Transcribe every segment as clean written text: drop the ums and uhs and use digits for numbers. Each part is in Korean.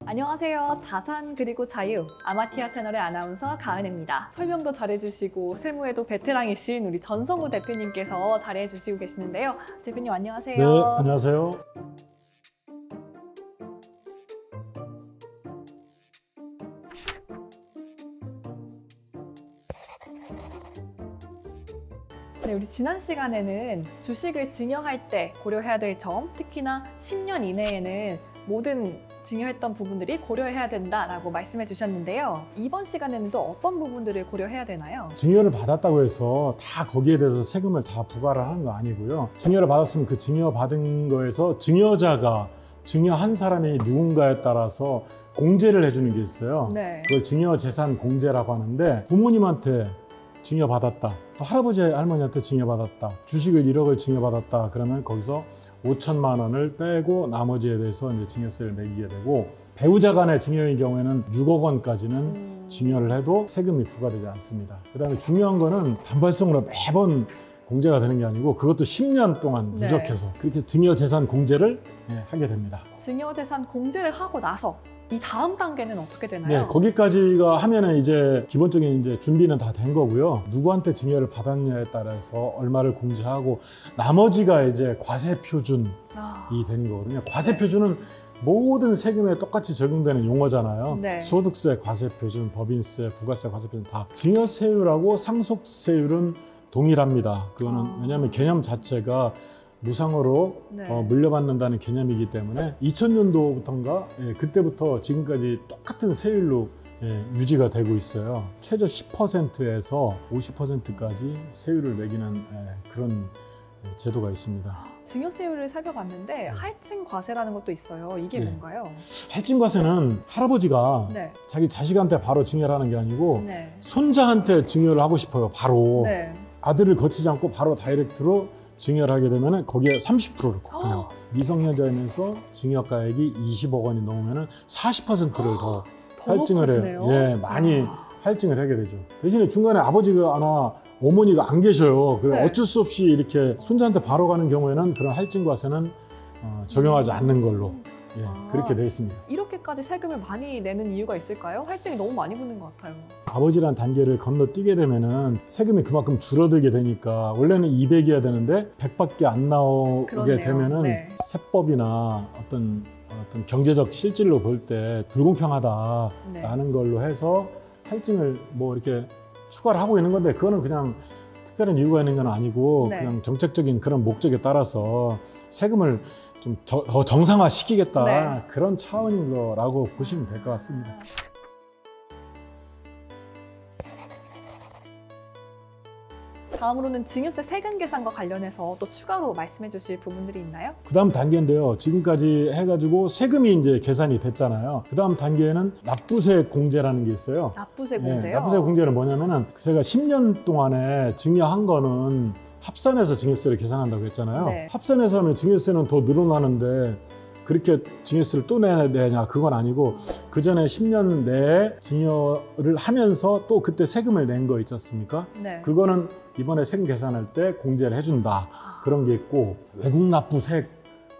안녕하세요. 자산 그리고 자유 아마티아 채널의 아나운서 가은혜입니다. 설명도 잘해주시고 세무에도 베테랑이신 우리 전성우 대표님께서 잘해주시고 계시는데요. 대표님 안녕하세요. 네, 안녕하세요. 네, 우리 지난 시간에는 주식을 증여할 때 고려해야 될 점, 특히나 10년 이내에는 모든 증여했던 부분들이 고려해야 된다라고 말씀해 주셨는데요. 이번 시간에는 또 어떤 부분들을 고려해야 되나요? 증여를 받았다고 해서 다 거기에 대해서 세금을 다 부과를 하는 거 아니고요. 증여를 받았으면 그 증여받은 거에서 증여자가 증여한 사람이 누군가에 따라서 공제를 해주는 게 있어요. 네. 그걸 증여재산 공제라고 하는데, 부모님한테 증여받았다, 또 할아버지 할머니한테 증여받았다, 주식을 1억을 증여받았다 그러면 거기서 5천만 원을 빼고 나머지에 대해서 이제 증여세를 매기게 되고, 배우자 간의 증여의 경우에는 6억 원까지는 증여를 해도 세금이 부과되지 않습니다. 그 다음에 중요한 거는 단발성으로 매번 공제가 되는 게 아니고, 그것도 10년 동안 누적해서 그렇게 증여재산 공제를 하게 됩니다. 증여재산 공제를 하고 나서 이 다음 단계는 어떻게 되나요? 네, 거기까지가 하면은 이제 기본적인 이제 준비는 다 된 거고요. 누구한테 증여를 받았냐에 따라서 얼마를 공제하고, 나머지가 이제 과세표준이 되는 거거든요. 과세표준은 모든 세금에 똑같이 적용되는 용어잖아요. 네. 소득세 과세표준, 법인세, 부가세 과세표준 다. 증여세율하고 상속세율은 동일합니다. 그거는 왜냐하면 개념 자체가 무상으로 물려받는다는 개념이기 때문에 2000년도부터인가 그때부터 지금까지 똑같은 세율로 유지가 되고 있어요. 최저 10%에서 50%까지 세율을 매기는 그런 제도가 있습니다. 증여세율을 살펴봤는데 할증 과세라는 것도 있어요. 이게 뭔가요? 할증 과세는 할아버지가 자기 자식한테 바로 증여를 하는 게 아니고 손자한테 증여를 하고 싶어요. 바로 아들을 거치지 않고 바로 다이렉트로 증여를 하게 되면 거기에 30%를 걷고요. 미성년자이면서 증여가액이 20억 원이 넘으면 40%를 더 할증을 해요. 많이 할증을 하게 되죠. 대신에 중간에 아버지가 하나 어머니가 안 계셔요. 그래 어쩔 수 없이 이렇게 손자한테 바로 가는 경우에는 그런 할증과세는 적용하지 않는 걸로 그렇게 되어 있습니다. 이렇게까지 세금을 많이 내는 이유가 있을까요? 할증이 너무 많이 붙는 것 같아요. 아버지란 단계를 건너뛰게 되면은 세금이 그만큼 줄어들게 되니까, 원래는 200이어야 되는데 100밖에 안 나오게 되면은 세법이나 어떤 경제적 실질로 볼 때 불공평하다라는 걸로 해서 할증을 뭐 이렇게 추가를 하고 있는 건데, 그거는 그냥 특별한 이유가 있는 건 아니고 그냥 정책적인 그런 목적에 따라서 세금을 좀 더 정상화시키겠다 그런 차원인 거라고 보시면 될 것 같습니다. 다음으로는 증여세 세금 계산과 관련해서 또 추가로 말씀해 주실 부분들이 있나요? 그 다음 단계인데요. 지금까지 해가지고 세금이 이제 계산이 됐잖아요. 그 다음 단계에는 납부세 공제라는 게 있어요. 납부세 공제요? 납부세 공제는 뭐냐면은, 제가 10년 동안에 증여한 거는 합산해서 증여세를 계산한다고 했잖아요. 합산해서 하면 증여세는 더 늘어나는데 그렇게 증여세를 또 내야 되냐, 그건 아니고, 그 전에 10년 내에 증여를 하면서 또 그때 세금을 낸 거 있지 않습니까? 그거는 이번에 세금 계산할 때 공제를 해준다, 그런 게 있고, 외국 납부세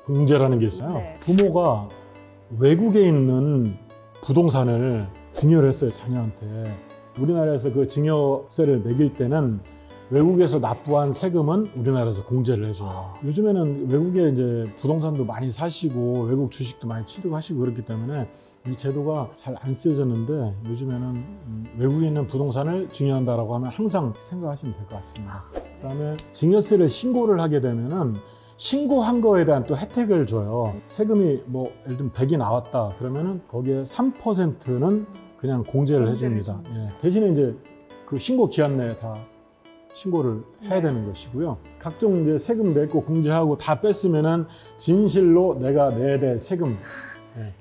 공제라는 게 있어요. 부모가 외국에 있는 부동산을 증여를 했어요, 자녀한테. 우리나라에서 그 증여세를 매길 때는 외국에서 납부한 세금은 우리나라에서 공제를 해줘요. 요즘에는 외국에 이제 부동산도 많이 사시고 외국 주식도 많이 취득하시고 그렇기 때문에 이 제도가 잘 안 쓰여졌는데, 요즘에는 외국에 있는 부동산을 증여한다라고 하면 항상 생각하시면 될 것 같습니다. 그다음에 증여세를 신고를 하게 되면은 신고한 거에 대한 또 혜택을 줘요. 세금이 뭐 예를 들면 100이 나왔다 그러면은 거기에 3%는 그냥 공제를 해줍니다. 대신에 이제 그 신고 기한 내에 다 신고를 해야 되는 것이고요. 각종 이제 세금 냈고 공제하고 다 뺐으면은 진실로 내가 내야 될 세금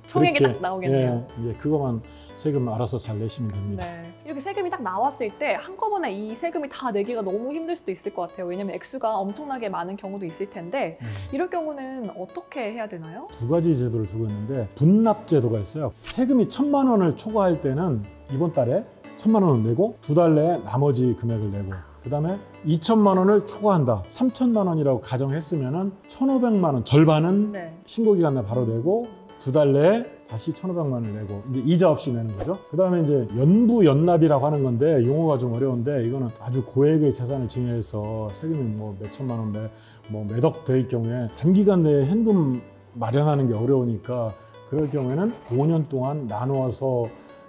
총액이 딱 나오겠네요. 이제 그것만 세금 알아서 잘 내시면 됩니다. 이렇게 세금이 딱 나왔을 때 한꺼번에 이 세금이 다 내기가 너무 힘들 수도 있을 것 같아요. 왜냐면 액수가 엄청나게 많은 경우도 있을 텐데 이럴 경우는 어떻게 해야 되나요? 두 가지 제도를 두고 있는데, 분납 제도가 있어요. 세금이 1000만 원을 초과할 때는 이번 달에 1000만 원을 내고 2달 내에 나머지 금액을 내고, 그 다음에 2천만 원을 초과한다, 3천만 원이라고 가정했으면은 1,500만 원 절반은 신고기간 내에 바로 내고 2달 내에 다시 1,500만 원을 내고 이제 이자 없이 내는 거죠. 그 다음에 이제 연부연납이라고 하는 건데 용어가 좀 어려운데 이거는 아주 고액의 재산을 증여해서 세금이 뭐 몇천만 원, 몇억 될 경우에 단기간 내에 현금 마련하는 게 어려우니까 그럴 경우에는 5년 동안 나누어서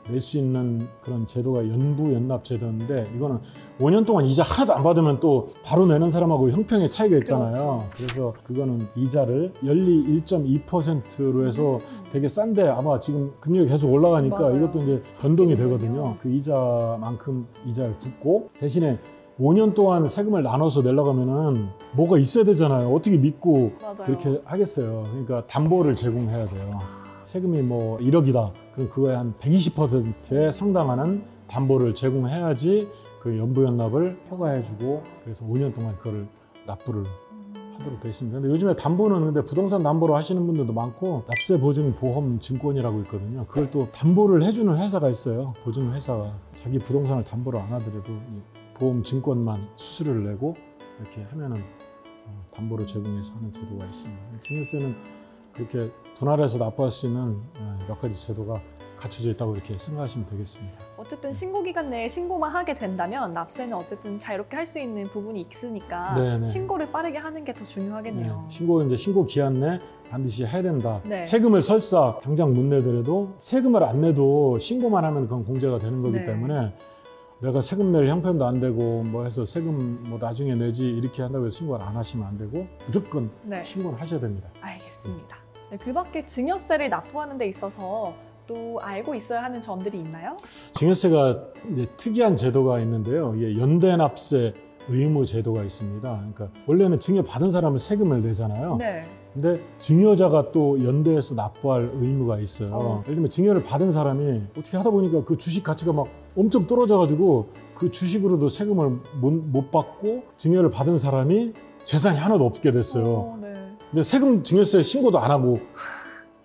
낼 수 있는 그런 제도가 연부연납 제도인데 이거는 5년 동안 이자 하나도 안 받으면 또 바로 내는 사람하고 형평의 차이가 있잖아요. 그래서 그거는 이자를 연리 1.2%로 해서 되게 싼데 아마 지금 금리가 계속 올라가니까 맞아요. 이것도 이제 변동이 되거든요. 그 이자만큼 이자를 붓고 대신에 5년 동안 세금을 나눠서 내려고 하면은 뭐가 있어야 되잖아요. 어떻게 믿고 맞아요. 그렇게 하겠어요. 그러니까 담보를 제공해야 돼요. 세금이 뭐 1억이다. 그럼 그거에 한 120%에 상당하는 담보를 제공해야지 그 연부연납을 허가해주고 그래서 5년 동안 그거를 납부를 하도록 되어 있습니다. 근데 요즘에 담보는 근데 부동산 담보로 하시는 분들도 많고 납세보증보험증권이라고 있거든요. 그걸 또 담보를 해주는 회사가 있어요. 보증회사가 자기 부동산을 담보로 안 하더라도 이 보험증권만 수수료를 내고 이렇게 하면은 담보를 제공해서 하는 제도가 있습니다. 증여세는 그렇게 분할해서 납부할 수 있는 몇 가지 제도가 갖춰져 있다고 이렇게 생각하시면 되겠습니다. 어쨌든 신고 기간 내에 신고만 하게 된다면 납세는 어쨌든 자유롭게 할 수 있는 부분이 있으니까 네네. 신고를 빠르게 하는 게 더 중요하겠네요. 신고는 이제 신고 기한 내 반드시 해야 된다. 네. 세금을 설사 당장 못 내더라도 세금을 안 내도 신고만 하면 그건 공제가 되는 거기 네. 때문에 내가 세금 낼 형편도 안 되고 뭐 해서 세금 뭐 나중에 내지 이렇게 한다고 해서 신고를 안 하시면 안 되고 무조건 네. 신고를 하셔야 됩니다. 알겠습니다. 네, 그 밖에 증여세를 납부하는 데 있어서 또 알고 있어야 하는 점들이 있나요? 증여세가 이제 특이한 제도가 있는데요. 이게 연대납세 의무 제도가 있습니다. 그러니까 원래는 증여 받은 사람은 세금을 내잖아요. 네. 근데 증여자가 또 연대해서 납부할 의무가 있어요. 예를 들면 증여를 받은 사람이 어떻게 하다 보니까 그 주식 가치가 막 엄청 떨어져가지고 그 주식으로도 세금을 못 받고 증여를 받은 사람이 재산이 하나도 없게 됐어요. 네. 근데 세금 증여세 신고도 안 하고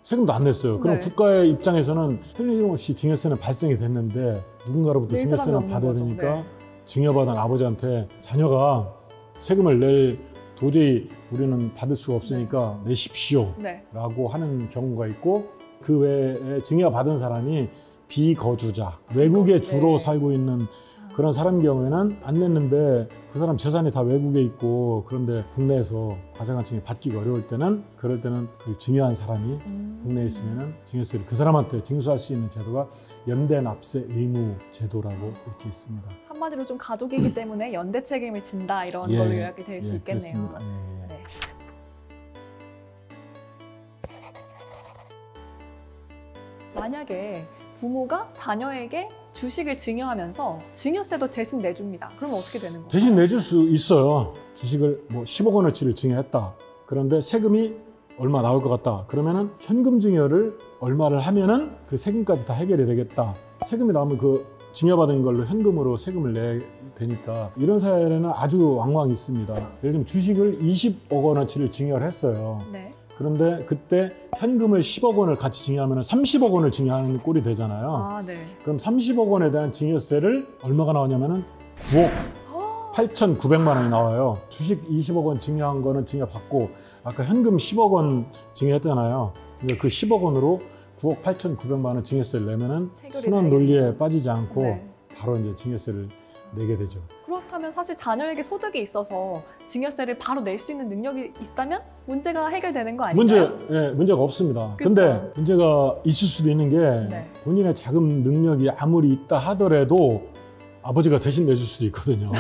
세금도 안 냈어요. 그럼 네. 국가의 입장에서는 틀림없이 증여세는 발생이 됐는데 누군가로부터 낼 증여세는 사람이 받아야 없는 거죠. 되니까 네. 증여받은 아버지한테 자녀가 세금을 낼 도저히 우리는 받을 수가 없으니까 내십시오 네. 라고 하는 경우가 있고 그 외에 증여받은 사람이 비거주자, 외국에 주로 네. 살고 있는 그런 사람 경우에는 안 냈는데 그 사람 재산이 다 외국에 있고 그런데 국내에서 과세관청이 받기가 어려울 때는 그럴 때는 그 증여한 사람이 국내에 있으면은 증여세를 그 사람한테 징수할 수 있는 제도가 연대납세 의무 제도라고 이렇게 있습니다. 한마디로 좀 가족이기 때문에 연대 책임을 진다 이런 예, 걸로 요약이 될 수 예, 있겠네요. 그렇습니다. 예. 네. 만약에 부모가 자녀에게 주식을 증여하면서 증여세도 대신 내줍니다. 그러면 어떻게 되는 거예요? 대신 내줄 수 있어요. 주식을 뭐 10억 원어치를 증여했다. 그런데 세금이 얼마 나올 것 같다. 그러면은 현금 증여를 얼마를 하면은 그 세금까지 다 해결이 되겠다. 세금이 나오면 그 증여받은 걸로 현금으로 세금을 내야 되니까 이런 사례는 아주 왕왕 있습니다. 예를 들면 주식을 20억 원어치를 증여를 했어요. 네. 그런데 그때 현금을 10억 원을 같이 증여하면 30억 원을 증여하는 꼴이 되잖아요. 아, 네. 그럼 30억 원에 대한 증여세를 얼마가 나오냐면은 9억 8,900만 원이 나와요. 주식 20억 원 증여한 거는 증여받고 아까 현금 10억 원 증여했잖아요. 그러니까 그 10억 원으로 9억 8,900만 원 증여세를 내면은 해결이 순환 논리에 빠지지 않고 네. 바로 이제 증여세를 내게 되죠. 그렇다면 사실 자녀에게 소득이 있어서 증여세를 바로 낼 수 있는 능력이 있다면 문제가 해결되는 거 아닌가요? 문제가 없습니다. 그쵸? 근데 문제가 있을 수도 있는 게 네. 본인의 자금 능력이 아무리 있다 하더라도 아버지가 대신 내줄 수도 있거든요.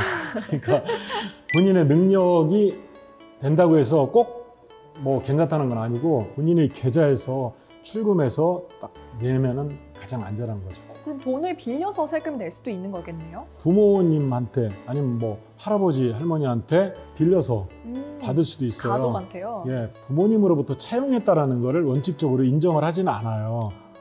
그러니까 본인의 능력이 된다고 해서 꼭 뭐 괜찮다는 건 아니고 본인의 계좌에서 출금해서 딱 내면은 가장 안전한 거죠. 그럼 돈을 빌려서 세금 낼 수도 있는 거겠네요? 부모님한테 아니면 뭐 할아버지 할머니한테 빌려서 받을 수도 있어요. 가족한테요? 예, 부모님으로부터 차용했다라는 거를 원칙적으로 인정을 하지는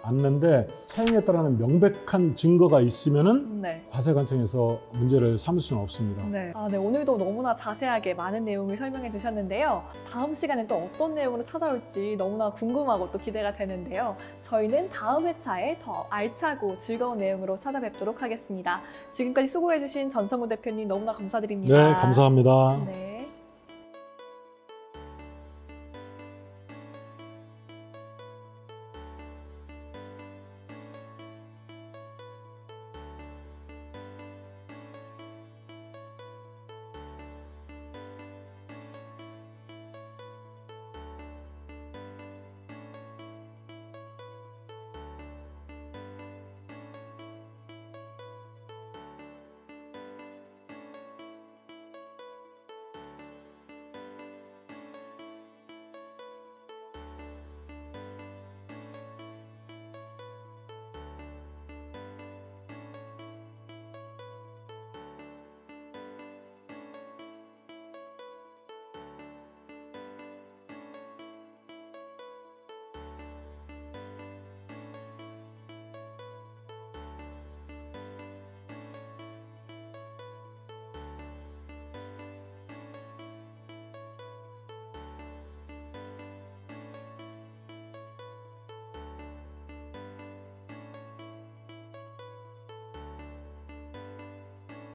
않는데 차용했다라는 명백한 증거가 있으면은 네. 과세관청에서 문제를 삼을 수는 없습니다. 네. 네. 오늘도 너무나 자세하게 많은 내용을 설명해 주셨는데요. 다음 시간에 또 어떤 내용으로 찾아올지 너무나 궁금하고 또 기대가 되는데요. 저희는 다음 회차에 더 알차고 즐거운 내용으로 찾아뵙도록 하겠습니다. 지금까지 수고해 주신 전성우 대표님 너무나 감사드립니다. 네, 감사합니다. 네.